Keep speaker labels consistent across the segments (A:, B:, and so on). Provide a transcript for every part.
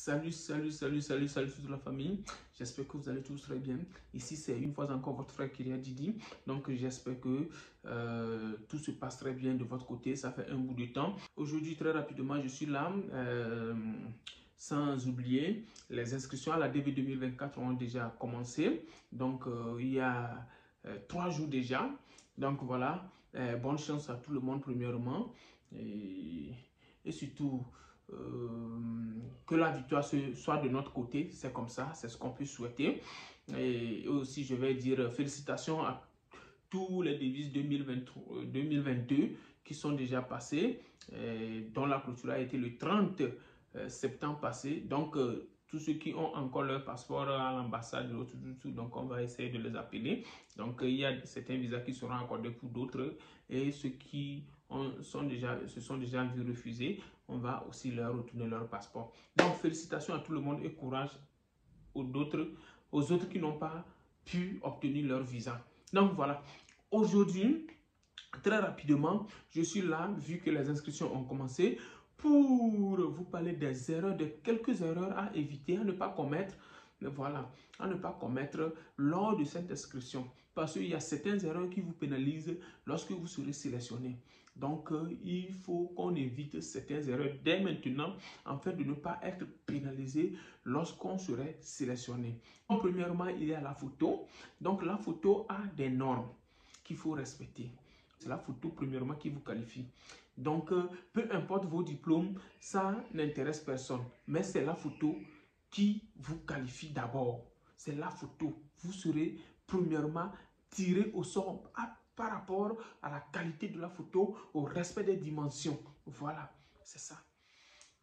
A: Salut toute la famille. J'espère que vous allez tous très bien. Ici, c'est une fois encore votre frère Kyria Didi. Donc, j'espère que tout se passe très bien de votre côté. Ça fait un bout de temps. Aujourd'hui, très rapidement, je suis là. Sans oublier, les inscriptions à la DV 2024 ont déjà commencé. Donc, il y a 3 jours déjà. Donc, voilà. Bonne chance à tout le monde, premièrement. Et surtout, que la victoire soit de notre côté, c'est comme ça, c'est ce qu'on peut souhaiter. Et aussi, je vais dire félicitations à tous les devises 2022 qui sont déjà passés, dont la clôture a été le 30 septembre passé. Donc, tous ceux qui ont encore leur passeport à l'ambassade, donc on va essayer de les appeler. Donc, il y a certains visas qui seront accordés pour d'autres, et ceux qui se sont déjà vus refuser, on va aussi leur retourner leur passeport. Donc, félicitations à tout le monde et courage aux autres qui n'ont pas pu obtenir leur visa. Donc, voilà. Aujourd'hui, très rapidement, je suis là, vu que les inscriptions ont commencé, pour vous parler des erreurs, de quelques erreurs à éviter, à ne pas commettre. Voilà, à ne pas commettre lors de cette inscription. Parce qu'il y a certaines erreurs qui vous pénalisent lorsque vous serez sélectionné. Donc, il faut qu'on évite certaines erreurs dès maintenant, afin de ne pas être pénalisé lorsqu'on serait sélectionné. Donc, premièrement, il y a la photo. Donc, la photo a des normes qu'il faut respecter. C'est la photo, premièrement, qui vous qualifie. Donc, peu importe vos diplômes, ça n'intéresse personne. Mais c'est la photo qui vous qualifie d'abord. C'est la photo. Vous serez premièrement tiré au sort par rapport à la qualité de la photo, au respect des dimensions. Voilà, c'est ça.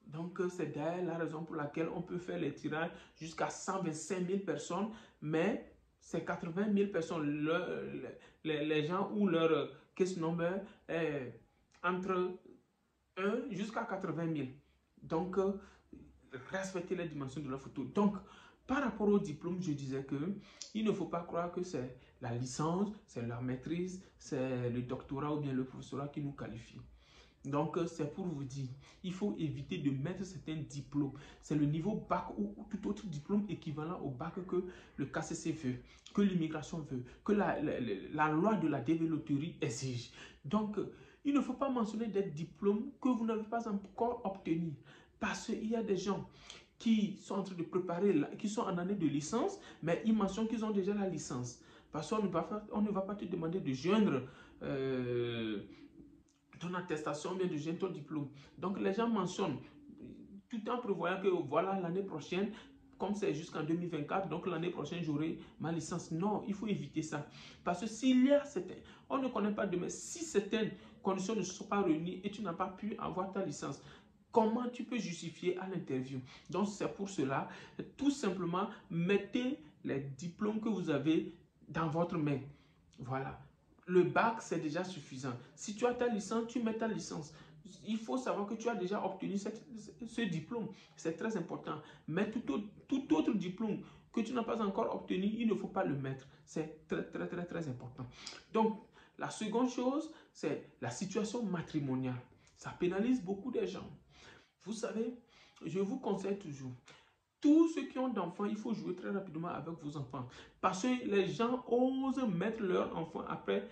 A: Donc, c'est d'ailleurs la raison pour laquelle on peut faire les tirages jusqu'à 125 000 personnes, mais c'est 80 000 personnes. Les gens où leur case number est entre 1 jusqu'à 80 000. Donc, respectez les dimensions de la photo. Donc, par rapport au diplôme, je disais que il ne faut pas croire que c'est la licence, c'est la maîtrise, c'est le doctorat ou bien le professorat qui nous qualifie. Donc, c'est pour vous dire, il faut éviter de mettre certains diplômes. C'est le niveau bac ou tout autre diplôme équivalent au bac que le KCC veut, que l'immigration veut, que la loi de la dévéloterie exige. Donc, il ne faut pas mentionner des diplômes que vous n'avez pas encore obtenus. Parce qu'il y a des gens qui sont en train de préparer, qui sont en année de licence, mais ils mentionnent qu'ils ont déjà la licence. Parce qu'on ne va pas te demander de joindre ton attestation, bien de joindre ton diplôme. Donc, les gens mentionnent, tout en prévoyant que voilà, l'année prochaine, comme c'est jusqu'en 2024, donc l'année prochaine, j'aurai ma licence. Non, il faut éviter ça. Parce que s'il y a certaines, on ne connaît pas demain, si certaines conditions ne sont pas réunies et tu n'as pas pu avoir ta licence, comment tu peux justifier à l'interview? Donc, c'est pour cela, tout simplement, mettez les diplômes que vous avez dans votre main. Voilà. Le bac, c'est déjà suffisant. Si tu as ta licence, tu mets ta licence. Il faut savoir que tu as déjà obtenu ce diplôme. C'est très important. Mais tout autre diplôme que tu n'as pas encore obtenu, il ne faut pas le mettre. C'est très important. Donc, la seconde chose, c'est la situation matrimoniale. Ça pénalise beaucoup de gens. Vous savez, je vous conseille toujours, tous ceux qui ont d'enfants, il faut jouer très rapidement avec vos enfants. Parce que les gens osent mettre leurs enfants après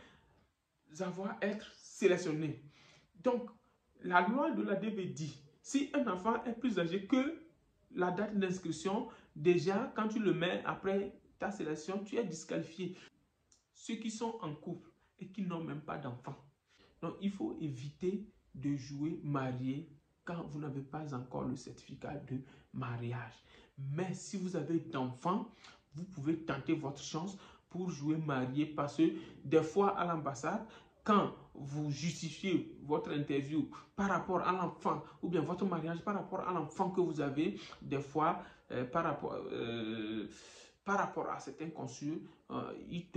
A: avoir été sélectionnés. Donc, la loi de la DV dit, si un enfant est plus âgé que la date d'inscription, déjà, quand tu le mets après ta sélection, tu es disqualifié. Ceux qui sont en couple et qui n'ont même pas d'enfants. Donc, il faut éviter de jouer marié quand vous n'avez pas encore le certificat de mariage. Mais si vous avez d'enfants, vous pouvez tenter votre chance pour jouer marié parce que des fois à l'ambassade, quand vous justifiez votre interview par rapport à l'enfant ou bien votre mariage par rapport à l'enfant que vous avez, des fois par rapport à certains consuls, ils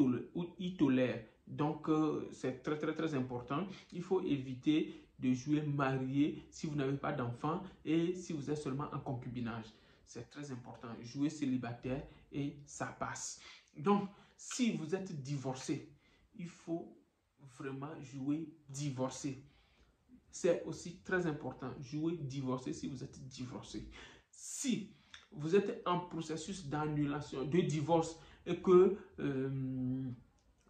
A: tolèrent. Donc, c'est très important. Il faut éviter de jouer marié si vous n'avez pas d'enfant et si vous êtes seulement en concubinage. C'est très important. Jouer célibataire et ça passe. Donc, si vous êtes divorcé, il faut vraiment jouer divorcé. C'est aussi très important. Jouer divorcé si vous êtes divorcé. Si vous êtes en processus d'annulation, de divorce et que,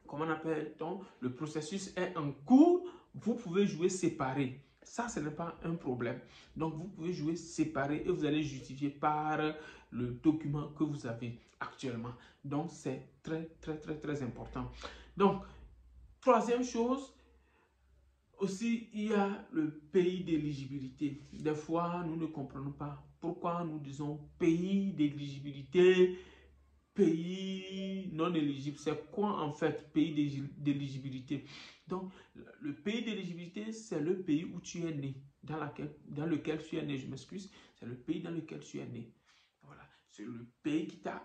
A: comment appelle-t-on, le processus est en cours, vous pouvez jouer séparé. Ça, ce n'est pas un problème. Donc, vous pouvez jouer séparé et vous allez justifier par le document que vous avez actuellement. Donc, c'est très, très, très, très important. Donc, troisième chose, aussi, il y a le pays d'éligibilité. Des fois, nous ne comprenons pas pourquoi nous disons pays d'éligibilité, pays non éligible. C'est quoi en fait pays d'éligibilité? Donc, le pays d'éligibilité, c'est le pays où tu es né, dans lequel tu es né, je m'excuse. C'est le pays dans lequel tu es né. Voilà. C'est le pays qui t'a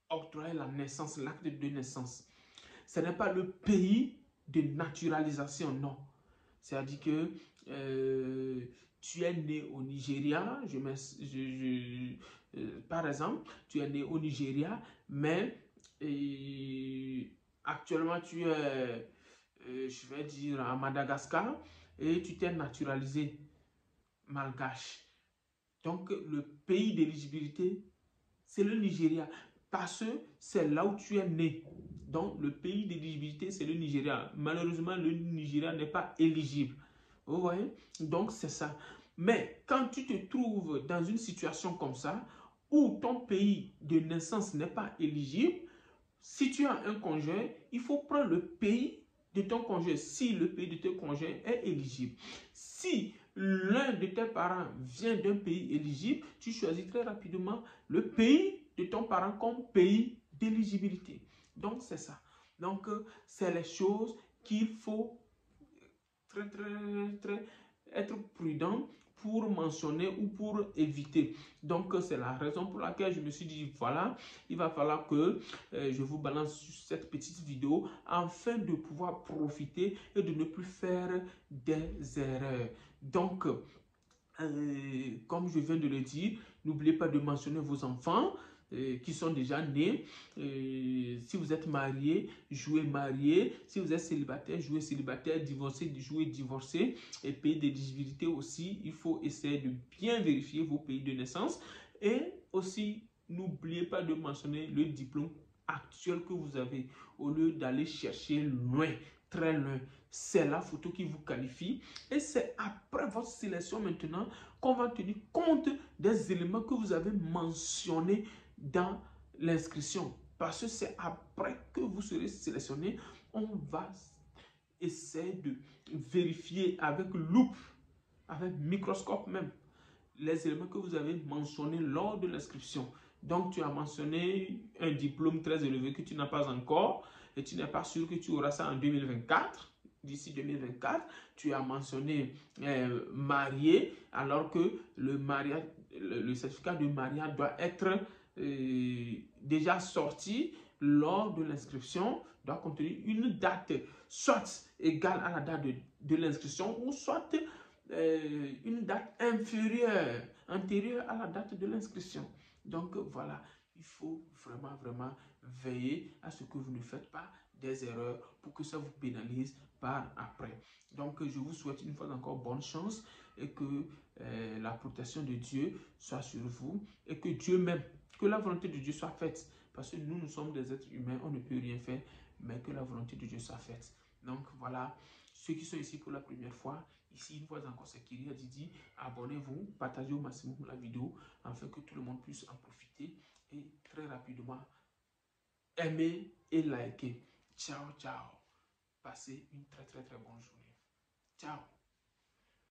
A: octroyé la naissance, l'acte de naissance. Ce n'est pas le pays de naturalisation, non. C'est-à-dire que tu es né au Nigeria, par exemple, tu es né au Nigeria, mais actuellement tu es, je vais dire, à Madagascar et tu t'es naturalisé malgache. Donc, le pays d'éligibilité, c'est le Nigeria, parce que c'est là où tu es né. Donc, le pays d'éligibilité, c'est le Nigeria. Malheureusement, le Nigeria n'est pas éligible. Vous voyez? Donc, c'est ça. Mais quand tu te trouves dans une situation comme ça, où ton pays de naissance n'est pas éligible, si tu as un conjoint, il faut prendre le pays de ton conjoint, si le pays de ton conjoint est éligible. Si l'un de tes parents vient d'un pays éligible, tu choisis très rapidement le pays de ton parent comme pays d'éligibilité. Donc, c'est ça. Donc, c'est les choses qu'il faut être prudent pour mentionner ou pour éviter. Donc, c'est la raison pour laquelle je me suis dit, voilà, il va falloir que je vous balance cette petite vidéo afin de pouvoir profiter et de ne plus faire des erreurs. Donc, comme je viens de le dire, n'oubliez pas de mentionner vos enfants qui sont déjà nés. Si vous êtes marié, jouez marié. Si vous êtes célibataire, jouez célibataire. Divorcé, jouez divorcé. Et pays d'éligibilité aussi, il faut essayer de bien vérifier vos pays de naissance. Et aussi, n'oubliez pas de mentionner le diplôme actuel que vous avez au lieu d'aller chercher loin, très loin. C'est la photo qui vous qualifie et c'est après votre sélection maintenant qu'on va tenir compte des éléments que vous avez mentionnés dans l'inscription. Parce que c'est après que vous serez sélectionné, on va essayer de vérifier avec loupe, avec microscope même, les éléments que vous avez mentionnés lors de l'inscription. Donc, tu as mentionné un diplôme très élevé que tu n'as pas encore et tu n'es pas sûr que tu auras ça en 2024. D'ici 2024, tu as mentionné marié, alors que le certificat de mariage doit être déjà sorti lors de l'inscription, doit contenir une date soit égale à la date de l'inscription ou soit une date antérieure à la date de l'inscription. Donc voilà, il faut vraiment, vraiment veiller à ce que vous ne faites pas des erreurs pour que ça vous pénalise par après. Donc je vous souhaite une fois encore bonne chance et que la protection de Dieu soit sur vous et que Dieu même, que la volonté de Dieu soit faite. Parce que nous sommes des êtres humains, on ne peut rien faire, mais que la volonté de Dieu soit faite. Donc voilà, ceux qui sont ici pour la première fois, ici une fois encore c'est Kyria Didi, abonnez-vous, partagez au maximum la vidéo afin que tout le monde puisse en profiter et très rapidement aimez et likez. Ciao, ciao. Passez une très très très bonne journée. Ciao.